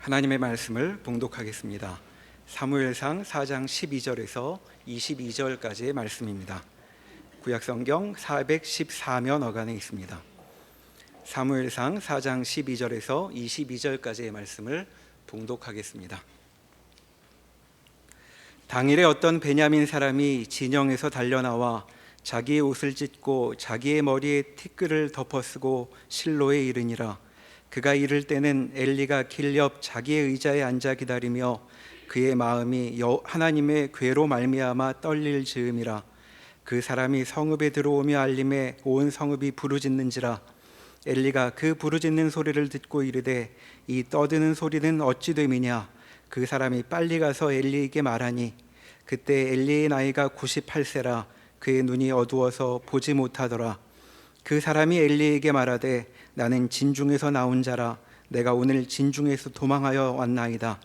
하나님의 말씀을 봉독하겠습니다. 사무엘상 4장 12절에서 22절까지의 말씀입니다. 구약성경 414면 어간에 있습니다. 사무엘상 4장 12절에서 22절까지의 말씀을 봉독하겠습니다. 당일에 어떤 베냐민 사람이 진영에서 달려나와 자기의 옷을 찢고 자기의 머리에 티끌을 덮어쓰고 실로에 이르니라. 그가 이를 때는 엘리가 길 옆 자기의 의자에 앉아 기다리며 그의 마음이 하나님의 궤로 말미암아 떨릴 즈음이라. 그 사람이 성읍에 들어오며 알림에 온 성읍이 부르짖는지라. 엘리가 그 부르짖는 소리를 듣고 이르되 이 떠드는 소리는 어찌 됨이냐. 그 사람이 빨리 가서 엘리에게 말하니 그때 엘리의 나이가 98세라. 그의 눈이 어두워서 보지 못하더라. 그 사람이 엘리에게 말하되 나는 진중에서 나온 자라. 내가 오늘 진중에서 도망하여 왔나이다.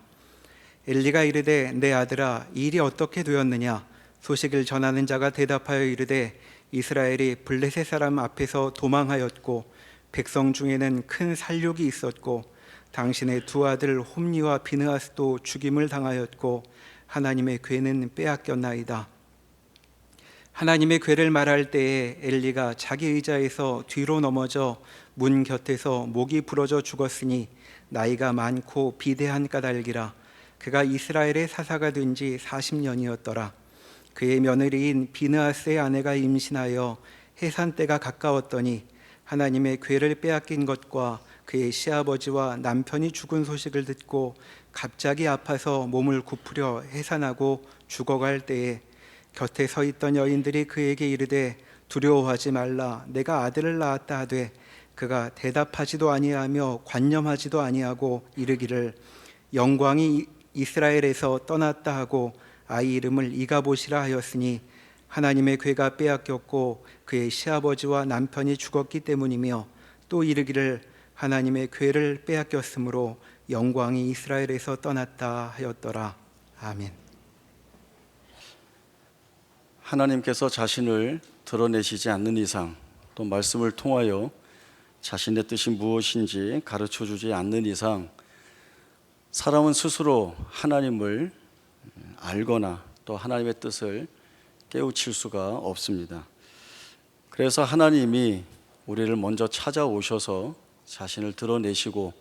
엘리가 이르되 내 아들아, 일이 어떻게 되었느냐. 소식을 전하는 자가 대답하여 이르되 이스라엘이 블레셋 사람 앞에서 도망하였고 백성 중에는 큰 살육이 있었고 당신의 두 아들 홈니와 비느하스도 죽임을 당하였고 하나님의 궤는 빼앗겼나이다. 하나님의 궤를 말할 때에 엘리가 자기 의자에서 뒤로 넘어져 문 곁에서 목이 부러져 죽었으니 나이가 많고 비대한 까닭이라. 그가 이스라엘의 사사가 된 지 40년이었더라. 그의 며느리인 비느하스의 아내가 임신하여 해산 때가 가까웠더니 하나님의 궤를 빼앗긴 것과 그의 시아버지와 남편이 죽은 소식을 듣고 갑자기 아파서 몸을 굽으려 해산하고 죽어갈 때에 곁에 서 있던 여인들이 그에게 이르되 두려워하지 말라. 내가 아들을 낳았다 하되 그가 대답하지도 아니하며 관념하지도 아니하고 이르기를 영광이 이스라엘에서 떠났다 하고 아이 이름을 이가봇이라 하였으니 하나님의 궤가 빼앗겼고 그의 시아버지와 남편이 죽었기 때문이며 또 이르기를 하나님의 궤를 빼앗겼으므로 영광이 이스라엘에서 떠났다 하였더라. 아멘. 하나님께서 자신을 드러내시지 않는 이상, 또 말씀을 통하여 자신의 뜻이 무엇인지 가르쳐주지 않는 이상 사람은 스스로 하나님을 알거나 또 하나님의 뜻을 깨우칠 수가 없습니다. 그래서 하나님이 우리를 먼저 찾아오셔서 자신을 드러내시고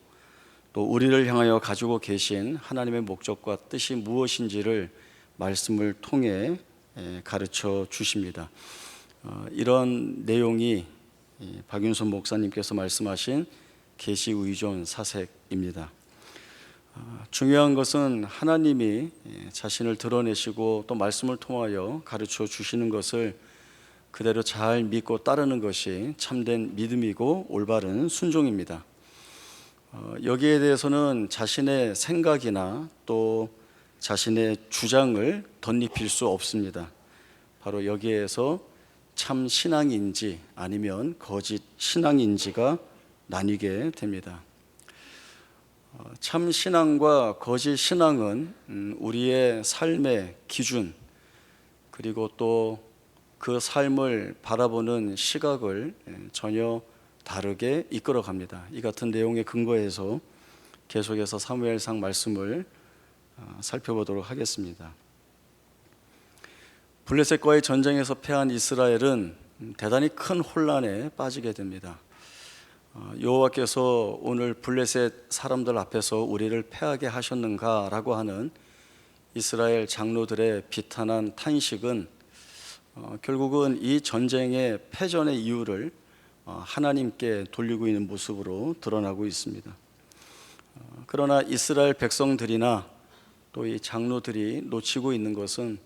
또 우리를 향하여 가지고 계신 하나님의 목적과 뜻이 무엇인지를 말씀을 통해 가르쳐 주십니다. 이런 내용이 박윤선 목사님께서 말씀하신 계시 의존 사색입니다. 중요한 것은 하나님이 자신을 드러내시고 또 말씀을 통하여 가르쳐 주시는 것을 그대로 잘 믿고 따르는 것이 참된 믿음이고 올바른 순종입니다. 여기에 대해서는 자신의 생각이나 또 자신의 주장을 덧입힐 수 없습니다. 바로 여기에서 참 신앙인지 아니면 거짓 신앙인지가 나뉘게 됩니다. 참 신앙과 거짓 신앙은 우리의 삶의 기준 그리고 또 그 삶을 바라보는 시각을 전혀 다르게 이끌어 갑니다. 이 같은 내용에 근거해서 계속해서 사무엘상 말씀을 살펴보도록 하겠습니다. 블레셋과의 전쟁에서 패한 이스라엘은 대단히 큰 혼란에 빠지게 됩니다. 여호와께서 오늘 블레셋 사람들 앞에서 우리를 패하게 하셨는가라고 하는 이스라엘 장로들의 비탄한 탄식은 결국은 이 전쟁의 패전의 이유를 하나님께 돌리고 있는 모습으로 드러나고 있습니다. 그러나 이스라엘 백성들이나 또 이 장로들이 놓치고 있는 것은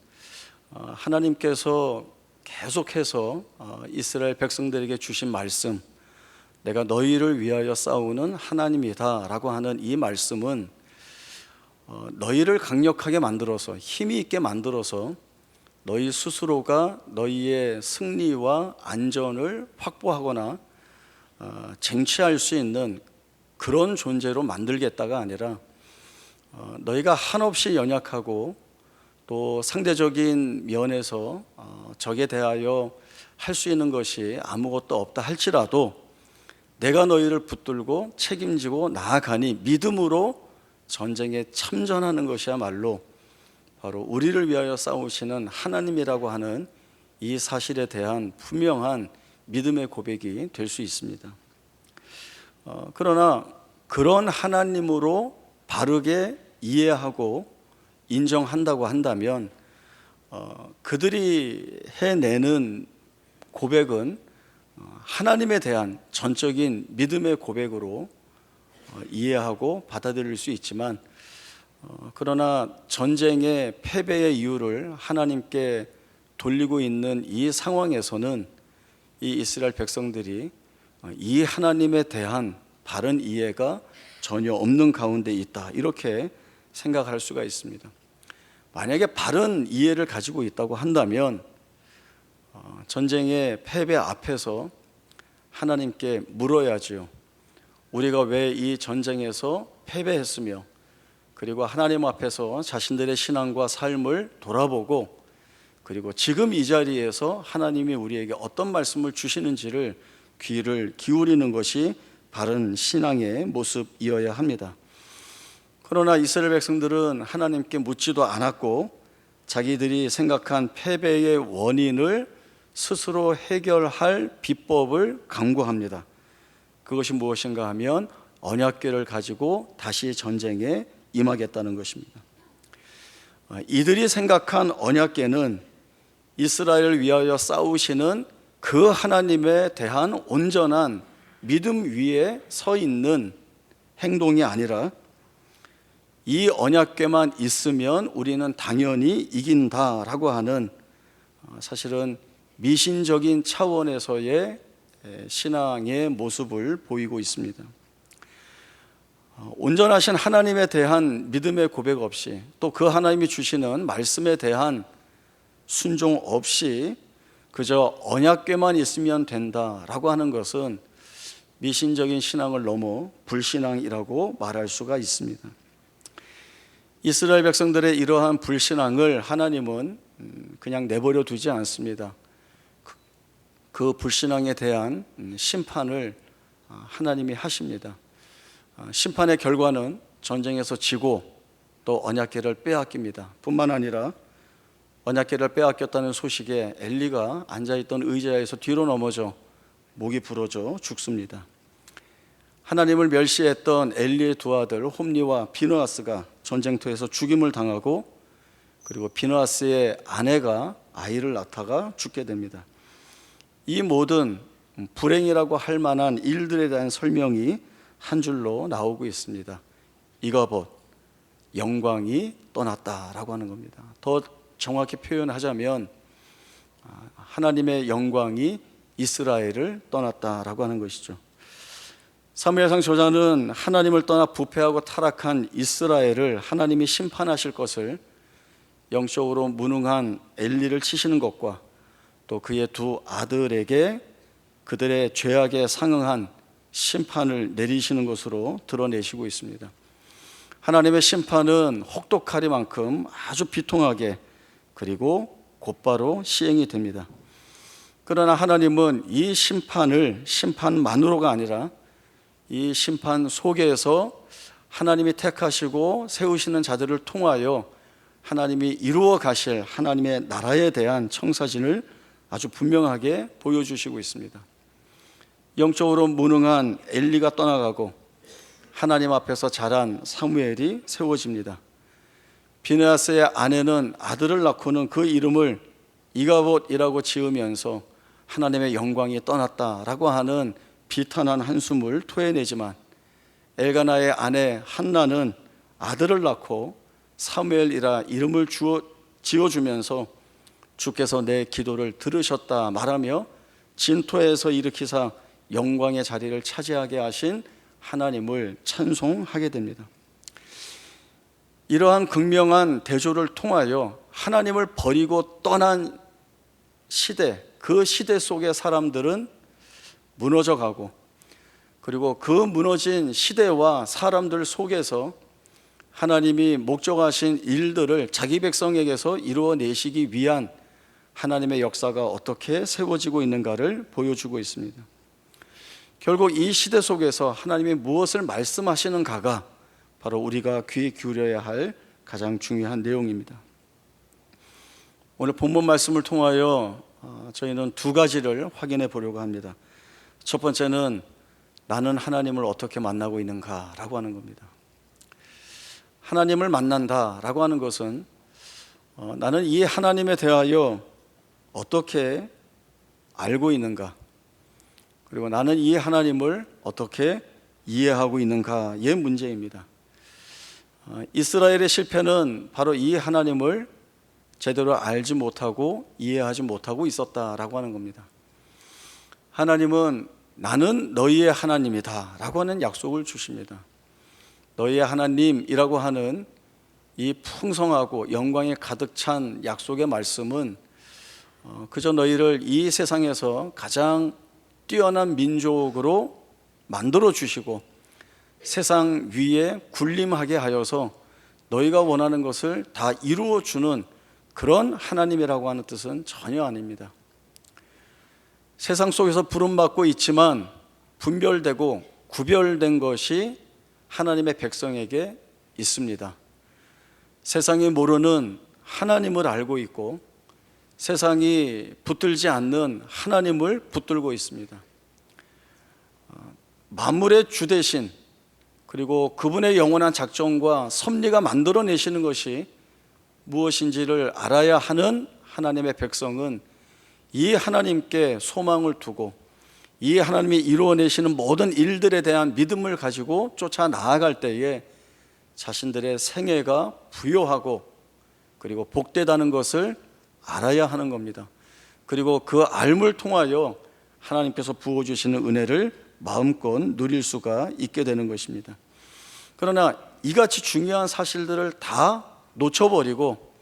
하나님께서 계속해서 이스라엘 백성들에게 주신 말씀, 내가 너희를 위하여 싸우는 하나님이다 라고 하는 이 말씀은 너희를 강력하게 만들어서 힘이 있게 만들어서 너희 스스로가 너희의 승리와 안전을 확보하거나 쟁취할 수 있는 그런 존재로 만들겠다가 아니라 너희가 한없이 연약하고 또 상대적인 면에서 적에 대하여 할 수 있는 것이 아무것도 없다 할지라도 내가 너희를 붙들고 책임지고 나아가니 믿음으로 전쟁에 참전하는 것이야말로 바로 우리를 위하여 싸우시는 하나님이라고 하는 이 사실에 대한 분명한 믿음의 고백이 될 수 있습니다. 그러나 그런 하나님으로 바르게 이해하고 인정한다고 한다면 그들이 해내는 고백은 하나님에 대한 전적인 믿음의 고백으로 이해하고 받아들일 수 있지만, 그러나 전쟁의 패배의 이유를 하나님께 돌리고 있는 이 상황에서는 이 이스라엘 백성들이 이 하나님에 대한 바른 이해가 전혀 없는 가운데 있다, 이렇게 생각할 수가 있습니다. 만약에 바른 이해를 가지고 있다고 한다면 전쟁의 패배 앞에서 하나님께 물어야지요. 우리가 왜 이 전쟁에서 패배했으며, 그리고 하나님 앞에서 자신들의 신앙과 삶을 돌아보고, 그리고 지금 이 자리에서 하나님이 우리에게 어떤 말씀을 주시는지를 귀를 기울이는 것이 바른 신앙의 모습이어야 합니다. 그러나 이스라엘 백성들은 하나님께 묻지도 않았고 자기들이 생각한 패배의 원인을 스스로 해결할 비법을 강구합니다. 그것이 무엇인가 하면 언약궤를 가지고 다시 전쟁에 임하겠다는 것입니다. 이들이 생각한 언약궤는 이스라엘을 위하여 싸우시는 그 하나님에 대한 온전한 믿음 위에 서 있는 행동이 아니라, 이 언약궤만 있으면 우리는 당연히 이긴다라고 하는 사실은 미신적인 차원에서의 신앙의 모습을 보이고 있습니다. 온전하신 하나님에 대한 믿음의 고백 없이, 또 그 하나님이 주시는 말씀에 대한 순종 없이 그저 언약궤만 있으면 된다라고 하는 것은 미신적인 신앙을 넘어 불신앙이라고 말할 수가 있습니다. 이스라엘 백성들의 이러한 불신앙을 하나님은 그냥 내버려 두지 않습니다. 그 불신앙에 대한 심판을 하나님이 하십니다. 심판의 결과는 전쟁에서 지고 또 언약궤를 빼앗깁니다. 뿐만 아니라 언약궤를 빼앗겼다는 소식에 엘리가 앉아있던 의자에서 뒤로 넘어져 목이 부러져 죽습니다. 하나님을 멸시했던 엘리의 두 아들 홈리와 비느하스가 전쟁터에서 죽임을 당하고, 그리고 비느하스의 아내가 아이를 낳다가 죽게 됩니다. 이 모든 불행이라고 할 만한 일들에 대한 설명이 한 줄로 나오고 있습니다. 이가봇, 영광이 떠났다라고 하는 겁니다. 더 정확히 표현하자면 하나님의 영광이 이스라엘을 떠났다라고 하는 것이죠. 사무엘상 저자는 하나님을 떠나 부패하고 타락한 이스라엘을 하나님이 심판하실 것을 영적으로 무능한 엘리를 치시는 것과 또 그의 두 아들에게 그들의 죄악에 상응한 심판을 내리시는 것으로 드러내시고 있습니다. 하나님의 심판은 혹독하리만큼 아주 비통하게 그리고 곧바로 시행이 됩니다. 그러나 하나님은 이 심판을 심판만으로가 아니라 이 심판 속에서 하나님이 택하시고 세우시는 자들을 통하여 하나님이 이루어 가실 하나님의 나라에 대한 청사진을 아주 분명하게 보여주시고 있습니다. 영적으로 무능한 엘리가 떠나가고 하나님 앞에서 자란 사무엘이 세워집니다. 비느하스의 아내는 아들을 낳고는 그 이름을 이가봇이라고 지으면서 하나님의 영광이 떠났다라고 하는 비탄한 한숨을 토해내지만, 엘가나의 아내 한나는 아들을 낳고 사무엘이라 이름을 지어주면서 주께서 내 기도를 들으셨다 말하며 진토에서 일으키사 영광의 자리를 차지하게 하신 하나님을 찬송하게 됩니다. 이러한 극명한 대조를 통하여 하나님을 버리고 떠난 시대, 그 시대 속의 사람들은 무너져가고, 그리고 그 무너진 시대와 사람들 속에서 하나님이 목적하신 일들을 자기 백성에게서 이루어내시기 위한 하나님의 역사가 어떻게 세워지고 있는가를 보여주고 있습니다. 결국 이 시대 속에서 하나님이 무엇을 말씀하시는가가 바로 우리가 귀 기울여야 할 가장 중요한 내용입니다. 오늘 본문 말씀을 통하여 저희는 두 가지를 확인해 보려고 합니다. 첫 번째는 나는 하나님을 어떻게 만나고 있는가라고 하는 겁니다. 하나님을 만난다라고 하는 것은 나는 이 하나님에 대하여 어떻게 알고 있는가, 그리고 나는 이 하나님을 어떻게 이해하고 있는가의 문제입니다. 이스라엘의 실패는 바로 이 하나님을 제대로 알지 못하고 이해하지 못하고 있었다라고 하는 겁니다. 하나님은 나는 너희의 하나님이다 라고 하는 약속을 주십니다. 너희의 하나님이라고 하는 이 풍성하고 영광에 가득 찬 약속의 말씀은 그저 너희를 이 세상에서 가장 뛰어난 민족으로 만들어 주시고 세상 위에 군림하게 하여서 너희가 원하는 것을 다 이루어 주는 그런 하나님이라고 하는 뜻은 전혀 아닙니다. 세상 속에서 부름받고 있지만 분별되고 구별된 것이 하나님의 백성에게 있습니다. 세상이 모르는 하나님을 알고 있고 세상이 붙들지 않는 하나님을 붙들고 있습니다. 만물의 주 되신, 그리고 그분의 영원한 작정과 섭리가 만들어내시는 것이 무엇인지를 알아야 하는 하나님의 백성은 이 하나님께 소망을 두고 이 하나님이 이루어내시는 모든 일들에 대한 믿음을 가지고 쫓아 나아갈 때에 자신들의 생애가 부요하고 그리고 복되다는 것을 알아야 하는 겁니다. 그리고 그 알물 통하여 하나님께서 부어주시는 은혜를 마음껏 누릴 수가 있게 되는 것입니다. 그러나 이같이 중요한 사실들을 다 놓쳐버리고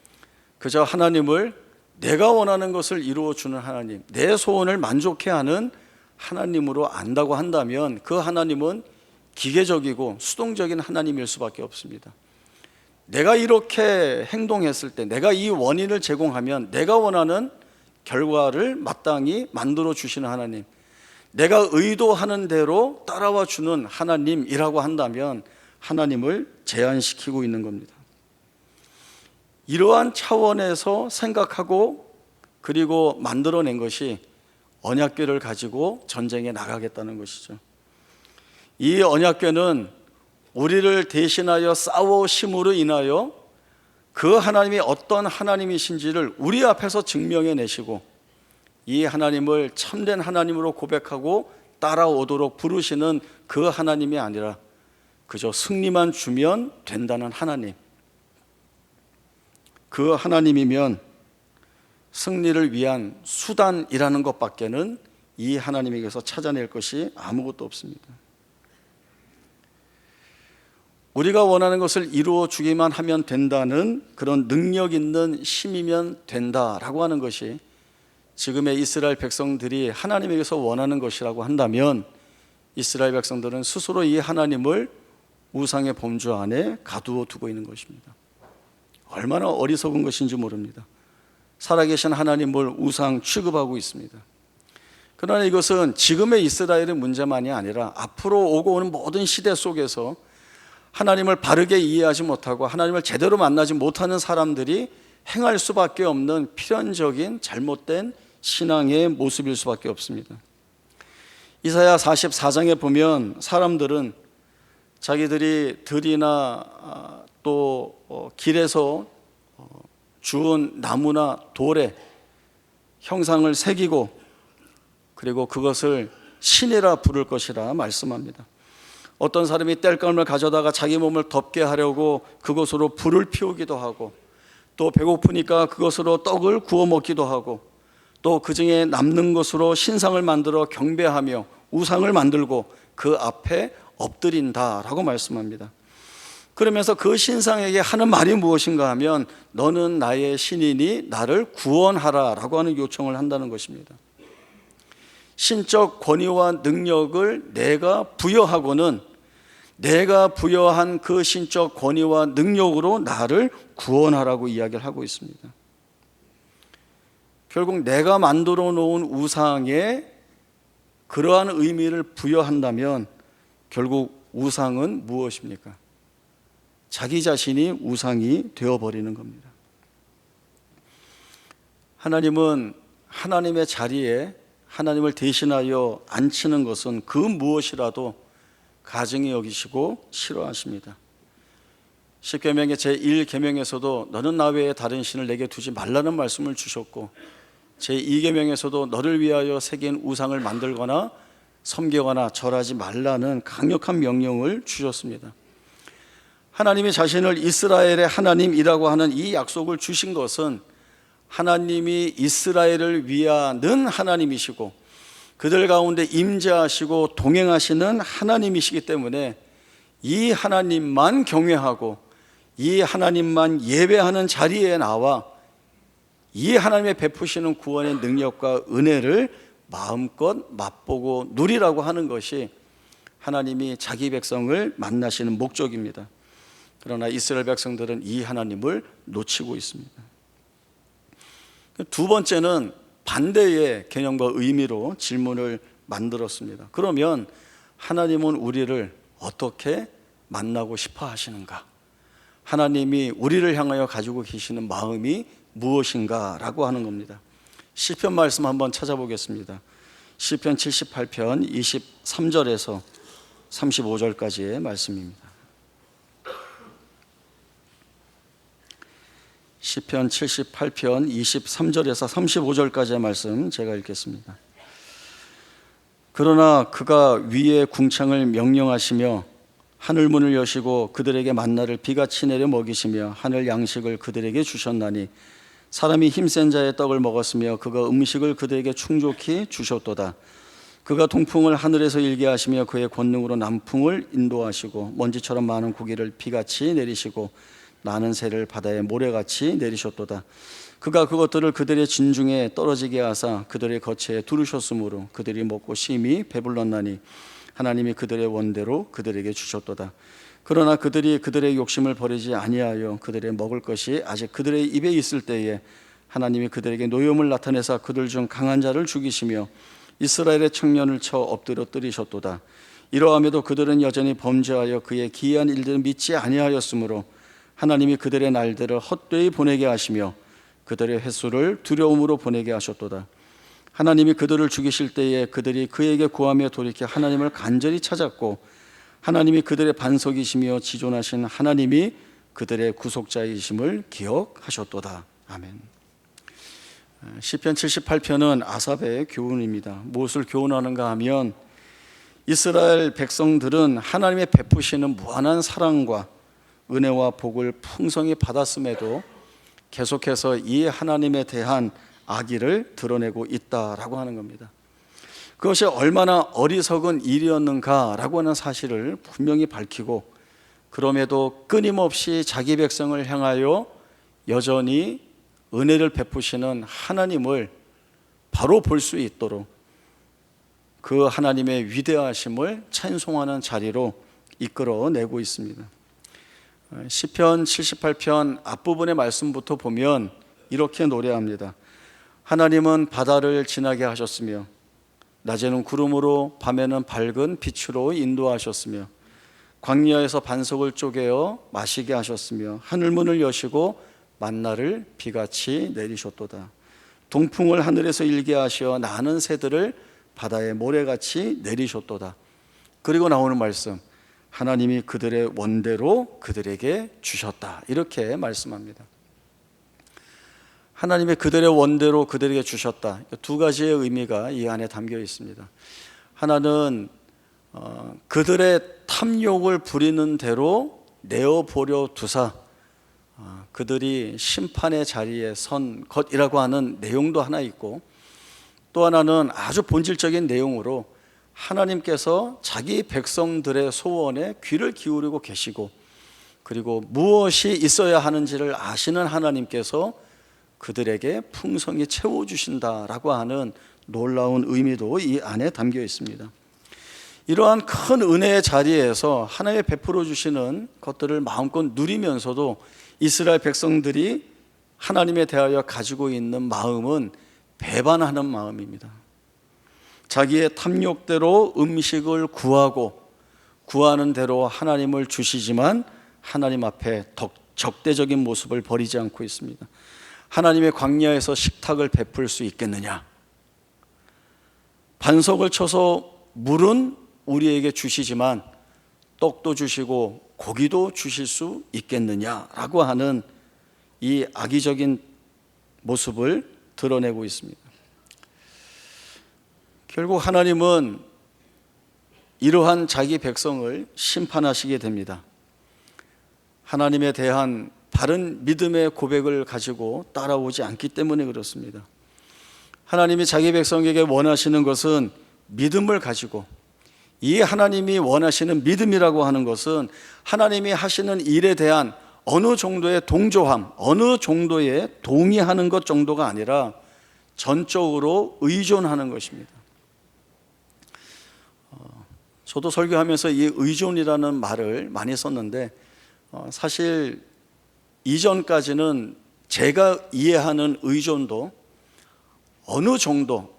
그저 하나님을 내가 원하는 것을 이루어주는 하나님, 내 소원을 만족해 하는 하나님으로 안다고 한다면 그 하나님은 기계적이고 수동적인 하나님일 수밖에 없습니다. 내가 이렇게 행동했을 때, 내가 이 원인을 제공하면 내가 원하는 결과를 마땅히 만들어 주시는 하나님, 내가 의도하는 대로 따라와 주는 하나님이라고 한다면 하나님을 제한시키고 있는 겁니다. 이러한 차원에서 생각하고 그리고 만들어낸 것이 언약궤를 가지고 전쟁에 나가겠다는 것이죠. 이 언약궤는 우리를 대신하여 싸우심으로 인하여 그 하나님이 어떤 하나님이신지를 우리 앞에서 증명해 내시고 이 하나님을 참된 하나님으로 고백하고 따라오도록 부르시는 그 하나님이 아니라 그저 승리만 주면 된다는 하나님, 그 하나님이면 승리를 위한 수단이라는 것밖에는 이 하나님에게서 찾아낼 것이 아무것도 없습니다. 우리가 원하는 것을 이루어 주기만 하면 된다는 그런 능력 있는 힘이면 된다라고 하는 것이 지금의 이스라엘 백성들이 하나님에게서 원하는 것이라고 한다면 이스라엘 백성들은 스스로 이 하나님을 우상의 범주 안에 가두어 두고 있는 것입니다. 얼마나 어리석은 것인지 모릅니다. 살아계신 하나님을 우상 취급하고 있습니다. 그러나 이것은 지금의 이스라엘의 문제만이 아니라 앞으로 오고 오는 모든 시대 속에서 하나님을 바르게 이해하지 못하고 하나님을 제대로 만나지 못하는 사람들이 행할 수밖에 없는 필연적인 잘못된 신앙의 모습일 수밖에 없습니다. 이사야 44장에 보면 사람들은 자기들이 들이나 또 길에서 주운 나무나 돌에 형상을 새기고 그리고 그것을 신이라 부를 것이라 말씀합니다. 어떤 사람이 땔감을 가져다가 자기 몸을 덮게 하려고 그것으로 불을 피우기도 하고 또 배고프니까 그것으로 떡을 구워 먹기도 하고 또 그 중에 남는 것으로 신상을 만들어 경배하며 우상을 만들고 그 앞에 엎드린다라고 말씀합니다. 그러면서 그 신상에게 하는 말이 무엇인가 하면 너는 나의 신이니 나를 구원하라라고 하는 요청을 한다는 것입니다. 신적 권위와 능력을 내가 부여하고는 내가 부여한 그 신적 권위와 능력으로 나를 구원하라고 이야기를 하고 있습니다. 결국 내가 만들어 놓은 우상에 그러한 의미를 부여한다면 결국 우상은 무엇입니까? 자기 자신이 우상이 되어버리는 겁니다. 하나님은 하나님의 자리에 하나님을 대신하여 앉히는 것은 그 무엇이라도 가증히 여기시고 싫어하십니다. 십계명의 제1계명에서도 너는 나 외에 다른 신을 내게 두지 말라는 말씀을 주셨고, 제2계명에서도 너를 위하여 새긴 우상을 만들거나 섬기거나 절하지 말라는 강력한 명령을 주셨습니다. 하나님이 자신을 이스라엘의 하나님이라고 하는 이 약속을 주신 것은 하나님이 이스라엘을 위하는 하나님이시고 그들 가운데 임재하시고 동행하시는 하나님이시기 때문에 이 하나님만 경외하고 이 하나님만 예배하는 자리에 나와 이 하나님의 베푸시는 구원의 능력과 은혜를 마음껏 맛보고 누리라고 하는 것이 하나님이 자기 백성을 만나시는 목적입니다. 그러나 이스라엘 백성들은 이 하나님을 놓치고 있습니다. 두 번째는 반대의 개념과 의미로 질문을 만들었습니다. 그러면 하나님은 우리를 어떻게 만나고 싶어 하시는가? 하나님이 우리를 향하여 가지고 계시는 마음이 무엇인가? 라고 하는 겁니다. 시편 말씀 한번 찾아보겠습니다. 시편 78편 23절에서 35절까지의 말씀입니다. 시편 78편 23절에서 35절까지의 말씀 제가 읽겠습니다. 그러나 그가 위의 궁창을 명령하시며 하늘 문을 여시고 그들에게 만나를 비같이 내려 먹이시며 하늘 양식을 그들에게 주셨나니 사람이 힘센 자의 떡을 먹었으며 그가 음식을 그들에게 충족히 주셨도다. 그가 동풍을 하늘에서 일게 하시며 그의 권능으로 남풍을 인도하시고 먼지처럼 많은 고기를 비같이 내리시고 나는 새를 바다에 모래같이 내리셨도다. 그가 그것들을 그들의 진중에 떨어지게 하사 그들의 거처에 두르셨으므로 그들이 먹고 심히 배불렀나니 하나님이 그들의 원대로 그들에게 주셨도다. 그러나 그들이 그들의 욕심을 버리지 아니하여 그들의 먹을 것이 아직 그들의 입에 있을 때에 하나님이 그들에게 노염을 나타내사 그들 중 강한 자를 죽이시며 이스라엘의 청년을 쳐 엎드려 뜨리셨도다. 이러함에도 그들은 여전히 범죄하여 그의 기이한 일들을 믿지 아니하였으므로 하나님이 그들의 날들을 헛되이 보내게 하시며 그들의 횟수를 두려움으로 보내게 하셨도다. 하나님이 그들을 죽이실 때에 그들이 그에게 구하며 돌이켜 하나님을 간절히 찾았고 하나님이 그들의 반석이시며 지존하신 하나님이 그들의 구속자이심을 기억하셨도다. 아멘. 시편 78편은 아삽의 교훈입니다. 무엇을 교훈하는가 하면 이스라엘 백성들은 하나님의 베푸시는 무한한 사랑과 은혜와 복을 풍성히 받았음에도 계속해서 이 하나님에 대한 악의를 드러내고 있다라고 하는 겁니다. 그것이 얼마나 어리석은 일이었는가라고 하는 사실을 분명히 밝히고 그럼에도 끊임없이 자기 백성을 향하여 여전히 은혜를 베푸시는 하나님을 바로 볼 수 있도록 그 하나님의 위대하심을 찬송하는 자리로 이끌어내고 있습니다. 시편 78편 앞부분의 말씀부터 보면 이렇게 노래합니다. 하나님은 바다를 지나게 하셨으며 낮에는 구름으로 밤에는 밝은 빛으로 인도하셨으며 광야에서 반석을 쪼개어 마시게 하셨으며 하늘문을 여시고 만나를 비같이 내리셨도다. 동풍을 하늘에서 일게 하시어 나는 새들을 바다에 모래같이 내리셨도다. 그리고 나오는 말씀, 하나님이 그들의 원대로 그들에게 주셨다. 이렇게 말씀합니다. 하나님이 그들의 원대로 그들에게 주셨다. 두 가지의 의미가 이 안에 담겨 있습니다. 하나는 그들의 탐욕을 부리는 대로 내어보려 두사 그들이 심판의 자리에 선 것이라고 하는 내용도 하나 있고, 또 하나는 아주 본질적인 내용으로 하나님께서 자기 백성들의 소원에 귀를 기울이고 계시고 그리고 무엇이 있어야 하는지를 아시는 하나님께서 그들에게 풍성히 채워주신다라고 하는 놀라운 의미도 이 안에 담겨 있습니다. 이러한 큰 은혜의 자리에서 하나님의 베풀어 주시는 것들을 마음껏 누리면서도 이스라엘 백성들이 하나님에 대하여 가지고 있는 마음은 배반하는 마음입니다. 자기의 탐욕대로 음식을 구하고 구하는 대로 하나님을 주시지만 하나님 앞에 적대적인 모습을 버리지 않고 있습니다. 하나님의 광야에서 식탁을 베풀 수 있겠느냐? 반석을 쳐서 물은 우리에게 주시지만 떡도 주시고 고기도 주실 수 있겠느냐라고 하는 이 악의적인 모습을 드러내고 있습니다. 결국 하나님은 이러한 자기 백성을 심판하시게 됩니다. 하나님에 대한 바른 믿음의 고백을 가지고 따라오지 않기 때문에 그렇습니다. 하나님이 자기 백성에게 원하시는 것은 믿음을 가지고, 이 하나님이 원하시는 믿음이라고 하는 것은 하나님이 하시는 일에 대한 어느 정도의 동조함, 어느 정도의 동의하는 것 정도가 아니라 전적으로 의존하는 것입니다. 저도 설교하면서 이 의존이라는 말을 많이 썼는데, 사실 이전까지는 제가 이해하는 의존도 어느 정도,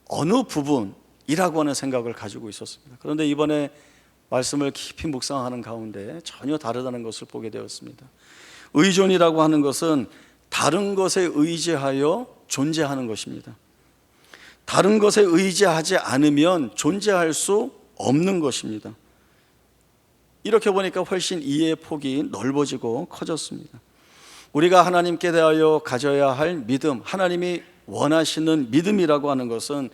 어느 부분이라고 하는 생각을 가지고 있었습니다. 그런데 이번에 말씀을 깊이 묵상하는 가운데 전혀 다르다는 것을 보게 되었습니다. 의존이라고 하는 것은 다른 것에 의지하여 존재하는 것입니다. 다른 것에 의지하지 않으면 존재할 수 없는 것입니다. 이렇게 보니까 훨씬 이해의 폭이 넓어지고 커졌습니다. 우리가 하나님께 대하여 가져야 할 믿음, 하나님이 원하시는 믿음이라고 하는 것은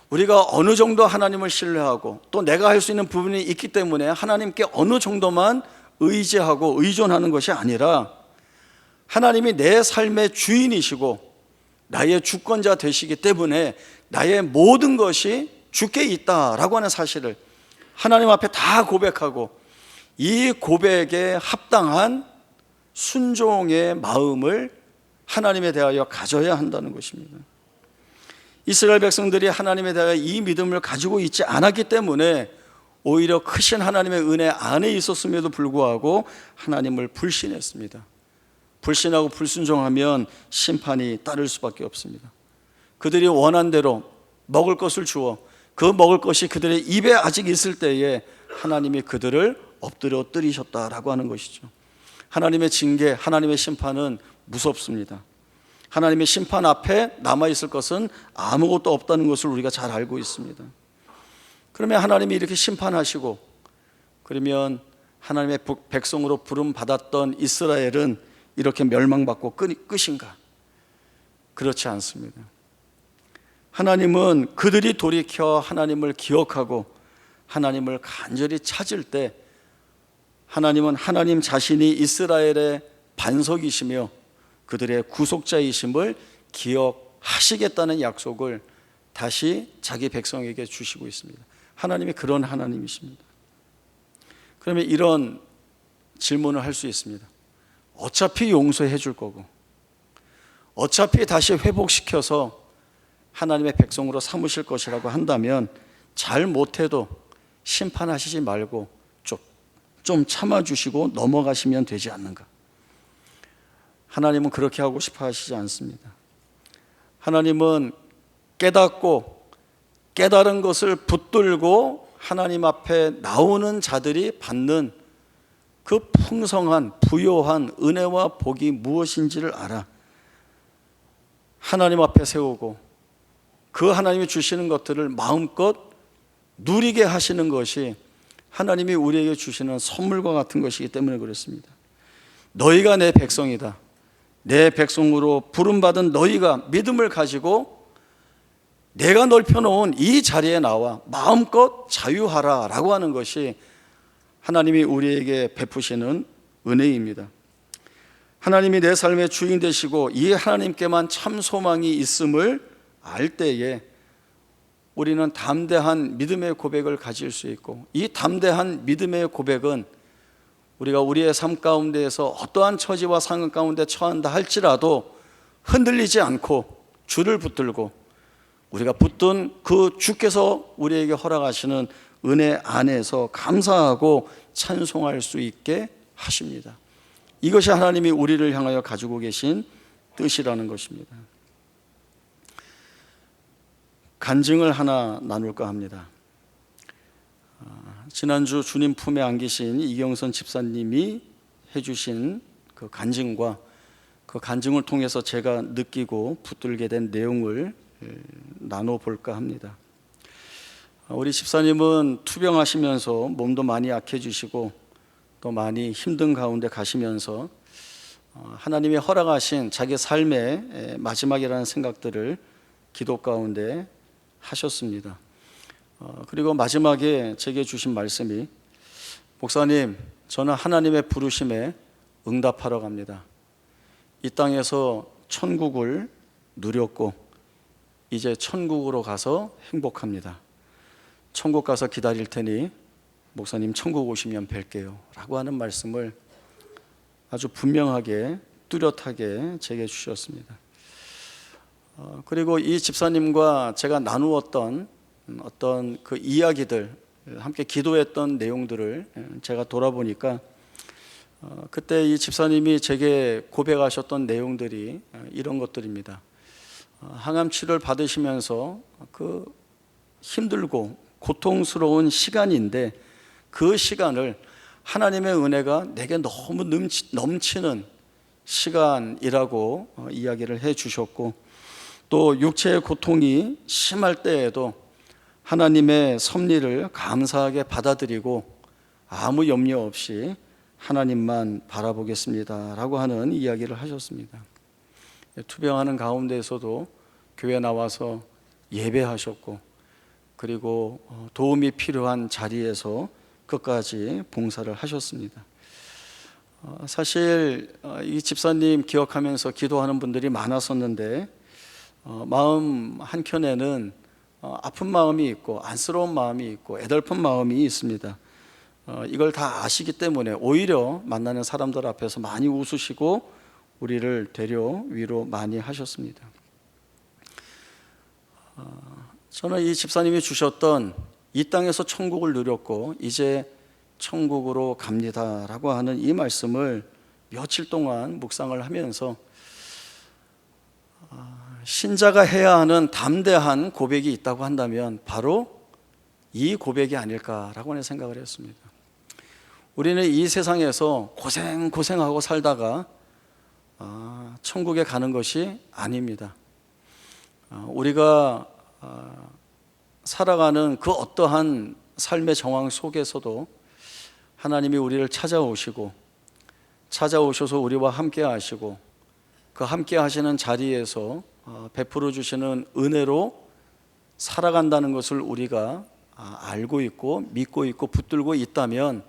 우리가 어느 정도 하나님을 신뢰하고 또 내가 할 수 있는 부분이 있기 때문에 하나님께 어느 정도만 의지하고 의존하는 것이 아니라 하나님이 내 삶의 주인이시고 나의 주권자 되시기 때문에 나의 모든 것이 주께 있다라고 하는 사실을 하나님 앞에 다 고백하고 이 고백에 합당한 순종의 마음을 하나님에 대하여 가져야 한다는 것입니다. 이스라엘 백성들이 하나님에 대하여 이 믿음을 가지고 있지 않았기 때문에 오히려 크신 하나님의 은혜 안에 있었음에도 불구하고 하나님을 불신했습니다. 불신하고 불순종하면 심판이 따를 수밖에 없습니다. 그들이 원한 대로 먹을 것을 주어 그 먹을 것이 그들의 입에 아직 있을 때에 하나님이 그들을 엎드려 때리셨다라고 하는 것이죠. 하나님의 징계, 하나님의 심판은 무섭습니다. 하나님의 심판 앞에 남아있을 것은 아무것도 없다는 것을 우리가 잘 알고 있습니다. 그러면 하나님이 이렇게 심판하시고 그러면 하나님의 백성으로 부름받았던 이스라엘은 이렇게 멸망받고 끝인가? 그렇지 않습니다. 하나님은 그들이 돌이켜 하나님을 기억하고 하나님을 간절히 찾을 때 하나님은 하나님 자신이 이스라엘의 반석이시며 그들의 구속자이심을 기억하시겠다는 약속을 다시 자기 백성에게 주시고 있습니다. 하나님이 그런 하나님이십니다. 그러면 이런 질문을 할 수 있습니다. 어차피 용서해 줄 거고 어차피 다시 회복시켜서 하나님의 백성으로 삼으실 것이라고 한다면 잘 못해도 심판하시지 말고 좀 참아주시고 넘어가시면 되지 않는가? 하나님은 그렇게 하고 싶어 하시지 않습니다. 하나님은 깨닫고 깨달은 것을 붙들고 하나님 앞에 나오는 자들이 받는 그 풍성한 부요한 은혜와 복이 무엇인지를 알아 하나님 앞에 세우고 그 하나님이 주시는 것들을 마음껏 누리게 하시는 것이 하나님이 우리에게 주시는 선물과 같은 것이기 때문에 그렇습니다. 너희가 내 백성이다. 내 백성으로 부름받은 너희가 믿음을 가지고 내가 넓혀놓은 이 자리에 나와 마음껏 자유하라 라고 하는 것이 하나님이 우리에게 베푸시는 은혜입니다. 하나님이 내 삶의 주인 되시고 이 하나님께만 참 소망이 있음을 알 때에 우리는 담대한 믿음의 고백을 가질 수 있고 이 담대한 믿음의 고백은 우리가 우리의 삶 가운데에서 어떠한 처지와 상황 가운데 처한다 할지라도 흔들리지 않고 주를 붙들고 우리가 붙든 그 주께서 우리에게 허락하시는 은혜 안에서 감사하고 찬송할 수 있게 하십니다. 이것이 하나님이 우리를 향하여 가지고 계신 뜻이라는 것입니다. 간증을 하나 나눌까 합니다. 지난주 주님 품에 안기신 이경선 집사님이 해주신 그 간증과 그 간증을 통해서 제가 느끼고 붙들게 된 내용을 나눠볼까 합니다. 우리 집사님은 투병하시면서 몸도 많이 약해지시고 또 많이 힘든 가운데 가시면서 하나님이 허락하신 자기 삶의 마지막이라는 생각들을 기도 가운데 하셨습니다. 그리고 마지막에 제게 주신 말씀이, 목사님, 저는 하나님의 부르심에 응답하러 갑니다. 이 땅에서 천국을 누렸고 이제 천국으로 가서 행복합니다. 천국 가서 기다릴 테니 목사님 천국 오시면 뵐게요 라고 하는 말씀을 아주 분명하게 뚜렷하게 제게 주셨습니다. 그리고 이 집사님과 제가 나누었던 어떤 그 이야기들, 함께 기도했던 내용들을 제가 돌아보니까 그때 이 집사님이 제게 고백하셨던 내용들이 이런 것들입니다. 항암 치료를 받으시면서 그 힘들고 고통스러운 시간인데 그 시간을 하나님의 은혜가 내게 너무 넘치는 시간이라고 이야기를 해 주셨고, 또 육체의 고통이 심할 때에도 하나님의 섭리를 감사하게 받아들이고 아무 염려 없이 하나님만 바라보겠습니다 라고 하는 이야기를 하셨습니다. 투병하는 가운데에서도 교회 나와서 예배하셨고, 그리고 도움이 필요한 자리에서 끝까지 봉사를 하셨습니다. 사실 이 집사님 기억하면서 기도하는 분들이 많았었는데 마음 한켠에는 아픈 마음이 있고 안쓰러운 마음이 있고 애달픈 마음이 있습니다. 이걸 다 아시기 때문에 오히려 만나는 사람들 앞에서 많이 웃으시고 우리를 되려 위로 많이 하셨습니다. 저는 이 집사님이 주셨던 이 땅에서 천국을 누렸고 이제 천국으로 갑니다 라고 하는 이 말씀을 며칠 동안 묵상을 하면서 신자가 해야 하는 담대한 고백이 있다고 한다면 바로 이 고백이 아닐까라고 하는 생각을 했습니다. 우리는 이 세상에서 고생하고 살다가 천국에 가는 것이 아닙니다. 우리가 살아가는 그 어떠한 삶의 정황 속에서도 하나님이 우리를 찾아오셔서 우리와 함께 하시고 그 함께 하시는 자리에서 베풀어 주시는 은혜로 살아간다는 것을 우리가 알고 있고 믿고 있고 붙들고 있다면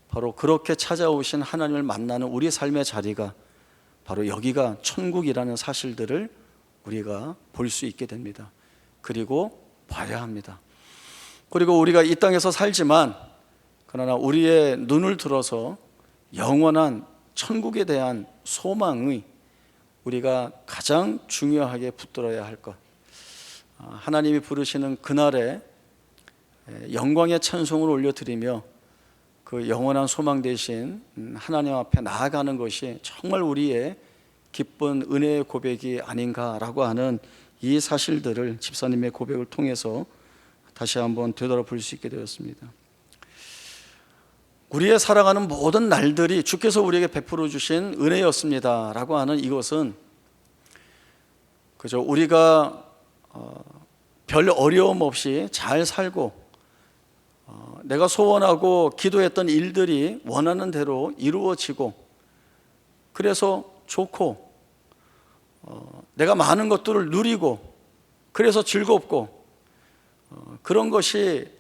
바로 그렇게 찾아오신 하나님을 만나는 우리 삶의 자리가 바로 여기가 천국이라는 사실들을 우리가 볼 수 있게 됩니다. 그리고 봐야 합니다. 그리고 우리가 이 땅에서 살지만 그러나 우리의 눈을 들어서 영원한 천국에 대한 소망의 우리가 가장 중요하게 붙들어야 할 것, 하나님이 부르시는 그날에 영광의 찬송을 올려드리며 그 영원한 소망 대신 하나님 앞에 나아가는 것이 정말 우리의 기쁜 은혜의 고백이 아닌가라고 하는 이 사실들을 집사님의 고백을 통해서 다시 한번 되돌아볼 수 있게 되었습니다. 우리의 살아가는 모든 날들이 주께서 우리에게 베풀어 주신 은혜였습니다 라고 하는 이것은 그저 우리가 별 어려움 없이 잘 살고 내가 소원하고 기도했던 일들이 원하는 대로 이루어지고 그래서 좋고 내가 많은 것들을 누리고 그래서 즐겁고 그런 것이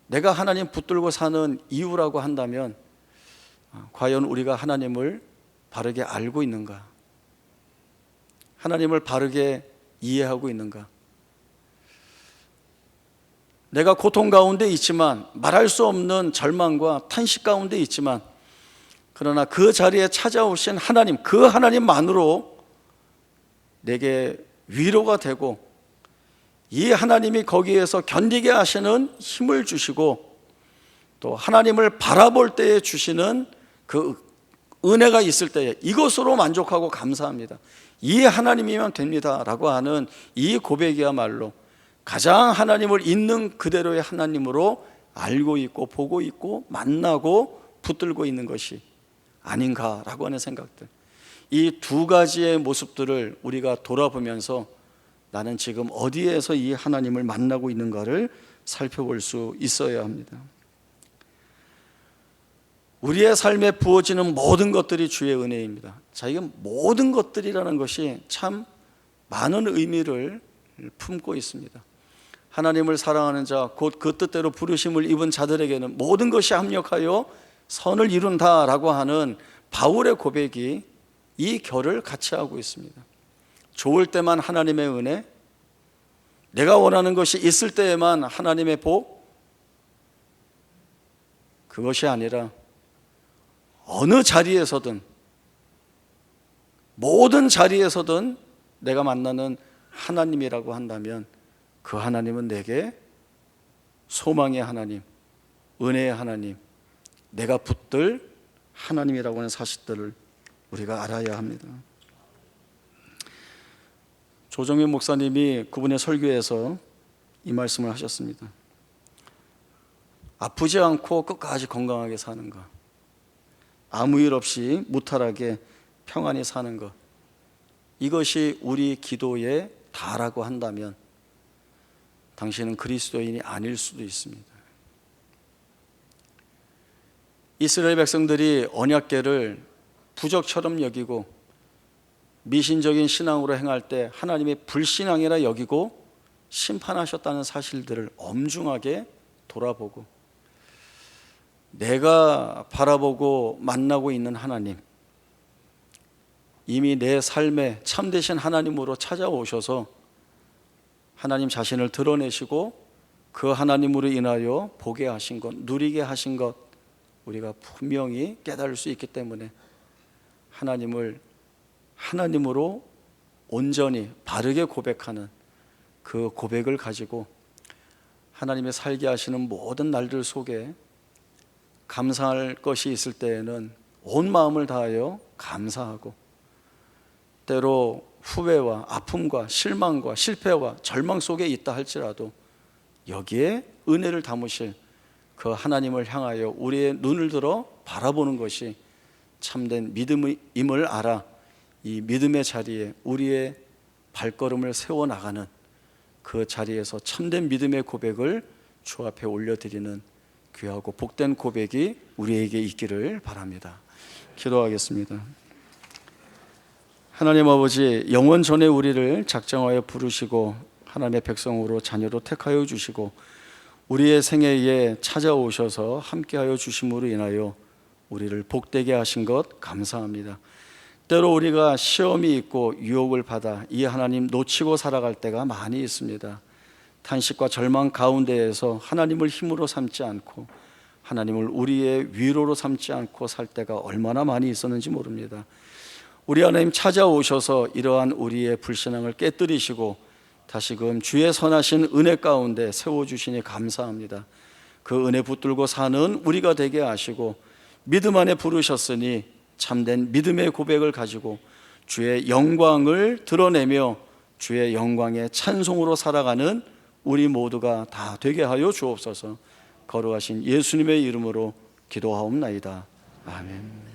내가 하나님 붙들고 사는 이유라고 한다면 과연 우리가 하나님을 바르게 알고 있는가? 하나님을 바르게 이해하고 있는가? 내가 고통 가운데 있지만 말할 수 없는 절망과 탄식 가운데 있지만 그러나 그 자리에 찾아오신 하나님, 그 하나님만으로 내게 위로가 되고 이 하나님이 거기에서 견디게 하시는 힘을 주시고 또 하나님을 바라볼 때에 주시는 그 은혜가 있을 때에 이것으로 만족하고 감사합니다. 이 하나님이면 됩니다 라고 하는 이 고백이야말로 가장 하나님을 있는 그대로의 하나님으로 알고 있고 보고 있고 만나고 붙들고 있는 것이 아닌가라고 하는 생각들, 이 두 가지의 모습들을 우리가 돌아보면서 나는 지금 어디에서 이 하나님을 만나고 있는가를 살펴볼 수 있어야 합니다. 우리의 삶에 부어지는 모든 것들이 주의 은혜입니다. 자, 이건 모든 것들이라는 것이 참 많은 의미를 품고 있습니다. 하나님을 사랑하는 자, 곧 그 뜻대로 부르심을 입은 자들에게는 모든 것이 합력하여 선을 이룬다라고 하는 바울의 고백이 이 결을 같이 하고 있습니다. 좋을 때만 하나님의 은혜, 내가 원하는 것이 있을 때에만 하나님의 복, 그것이 아니라 어느 자리에서든, 모든 자리에서든 내가 만나는 하나님이라고 한다면 그 하나님은 내게 소망의 하나님, 은혜의 하나님, 내가 붙들 하나님이라고 하는 사실들을 우리가 알아야 합니다. 조정민 목사님이 그분의 설교에서 이 말씀을 하셨습니다. 아프지 않고 끝까지 건강하게 사는 것, 아무 일 없이 무탈하게 평안히 사는 것, 이것이 우리 기도의 다라고 한다면 당신은 그리스도인이 아닐 수도 있습니다. 이스라엘 백성들이 언약궤를 부적처럼 여기고 미신적인 신앙으로 행할 때 하나님의 불신앙이라 여기고 심판하셨다는 사실들을 엄중하게 돌아보고, 내가 바라보고 만나고 있는 하나님, 이미 내 삶에 참되신 하나님으로 찾아오셔서 하나님 자신을 드러내시고 그 하나님으로 인하여 보게 하신 것, 누리게 하신 것, 우리가 분명히 깨달을 수 있기 때문에 하나님을 하나님으로 온전히 바르게 고백하는 그 고백을 가지고 하나님의 살게 하시는 모든 날들 속에 감사할 것이 있을 때에는 온 마음을 다하여 감사하고, 때로 후회와 아픔과 실망과 실패와 절망 속에 있다 할지라도 여기에 은혜를 담으실 그 하나님을 향하여 우리의 눈을 들어 바라보는 것이 참된 믿음임을 알아 이 믿음의 자리에 우리의 발걸음을 세워나가는 그 자리에서 참된 믿음의 고백을 주 앞에 올려드리는 귀하고 복된 고백이 우리에게 있기를 바랍니다. 기도하겠습니다. 하나님 아버지, 영원 전에 우리를 작정하여 부르시고 하나님의 백성으로 자녀로 택하여 주시고 우리의 생애에 찾아오셔서 함께하여 주심으로 인하여 우리를 복되게 하신 것 감사합니다. 때로 우리가 시험이 있고 유혹을 받아 이 하나님 놓치고 살아갈 때가 많이 있습니다. 탄식과 절망 가운데에서 하나님을 힘으로 삼지 않고 하나님을 우리의 위로로 삼지 않고 살 때가 얼마나 많이 있었는지 모릅니다. 우리 하나님 찾아오셔서 이러한 우리의 불신앙을 깨뜨리시고 다시금 주의 선하신 은혜 가운데 세워주시니 감사합니다. 그 은혜 붙들고 사는 우리가 되게 하시고 믿음 안에 부르셨으니 참된 믿음의 고백을 가지고 주의 영광을 드러내며 주의 영광의 찬송으로 살아가는 우리 모두가 다 되게 하여 주옵소서. 거룩하신 예수님의 이름으로 기도하옵나이다. 아멘.